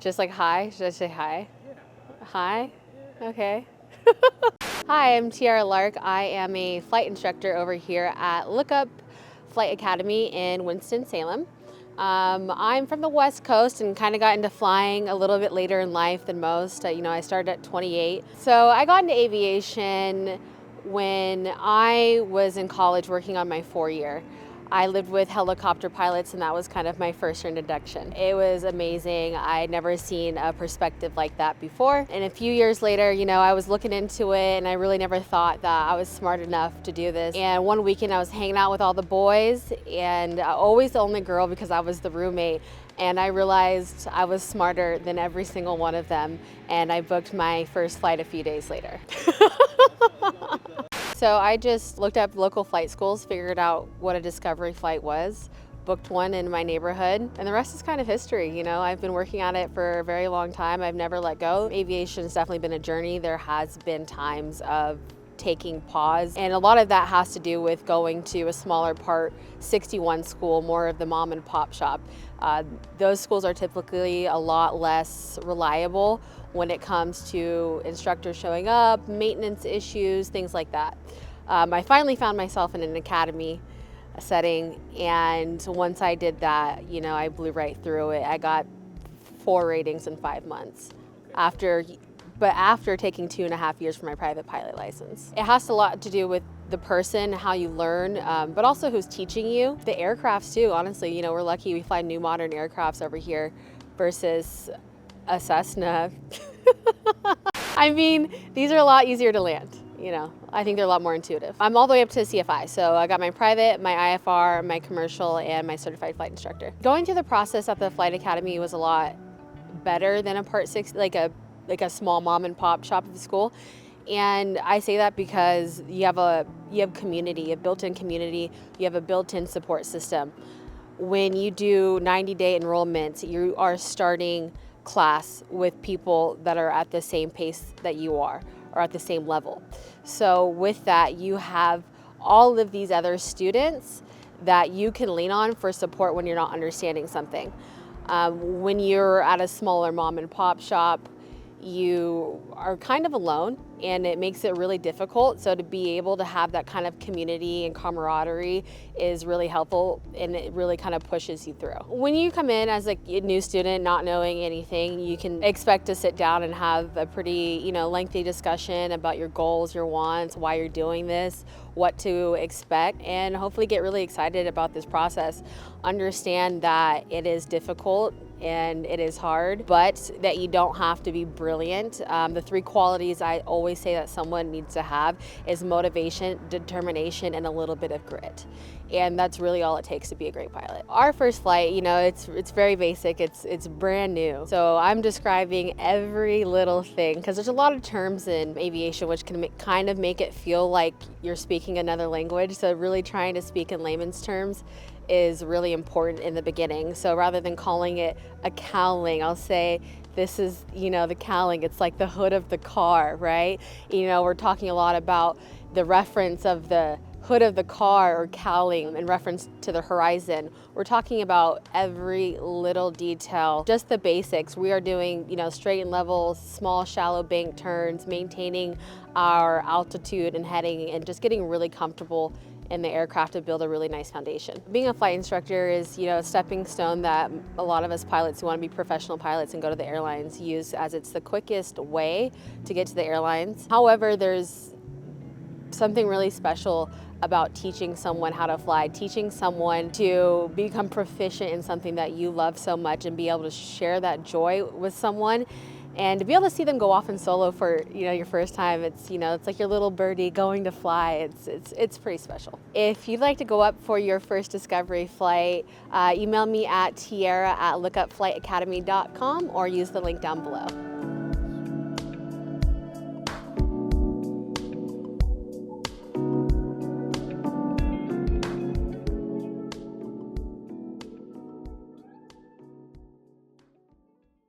Just like hi? Should I say hi? Hi? Okay. Hi, I'm Tiara Lark. I am a flight instructor over here at Lookup Flight Academy in Winston-Salem. I'm from the West Coast and kind of got into flying a little bit later in life than most. I started at 28. So I got into aviation when I was in college working on my 4-year. I lived with helicopter pilots, and that was kind of my first introduction. It was amazing. I'd never seen a perspective like that before. And a few years later, I was looking into it, and I really never thought that I was smart enough to do this. And one weekend I was hanging out with all the boys, and always the only girl because I was the roommate. And I realized I was smarter than every single one of them, and I booked my first flight a few days later. So I just looked up local flight schools, figured out what a discovery flight was, booked one in my neighborhood, and the rest is kind of history. I've been working on it for a very long time. I've never let go. Aviation has definitely been a journey. There has been times of taking pause, and a lot of that has to do with going to a smaller Part 61 school, more of the mom and pop shop. Those schools are typically a lot less reliable when it comes to instructors showing up, maintenance issues, things like that. I finally found myself in an academy setting, and once I did that, I blew right through it. I got 4 ratings in 5 months after taking 2.5 years for my private pilot license. It has a lot to do with the person, how you learn, but also who's teaching you. The aircrafts too, honestly, we're lucky we fly new modern aircrafts over here versus a Cessna. I mean, these are a lot easier to land. I think they're a lot more intuitive. I'm all the way up to CFI, so I got my private, my IFR, my commercial, and my certified flight instructor. Going through the process at the flight academy was a lot better than a Part 6, like a small mom and pop shop at the school. And I say that because you have community, a built-in community, you have a built-in support system. When you do 90-day enrollments, you are starting class with people that are at the same pace that you are, or at the same level. So with that, you have all of these other students that you can lean on for support when you're not understanding something. When you're at a smaller mom and pop shop, you are kind of alone, and it makes it really difficult. So to be able to have that kind of community and camaraderie is really helpful, and it really kind of pushes you through. When you come in as a new student, not knowing anything, you can expect to sit down and have a pretty, lengthy discussion about your goals, your wants, why you're doing this, what to expect, and hopefully get really excited about this process. Understand that it is difficult and it is hard, but that you don't have to be brilliant. The 3 qualities I always say that someone needs to have is motivation, determination, and a little bit of grit. And that's really all it takes to be a great pilot. Our first flight, it's very basic. It's brand new. So I'm describing every little thing because there's a lot of terms in aviation which can kind of make it feel like you're speaking another language. So really trying to speak in layman's terms is really important in the beginning. So rather than calling it a cowling, I'll say this is, the cowling. It's like the hood of the car, right? We're talking a lot about the reference of the hood of the car or cowling in reference to the horizon. We're talking about every little detail, just the basics. We are doing, straight and level, small, shallow bank turns, maintaining our altitude and heading, and just getting really comfortable in the aircraft to build a really nice foundation. Being a flight instructor is, a stepping stone that a lot of us pilots who want to be professional pilots and go to the airlines use, as it's the quickest way to get to the airlines. However, there's something really special about teaching someone how to fly, teaching someone to become proficient in something that you love so much and be able to share that joy with someone. And to be able to see them go off in solo for your first time, it's like your little birdie going to fly. It's pretty special. If you'd like to go up for your first discovery flight, email me at tiara@lookupflightacademy.com or use the link down below.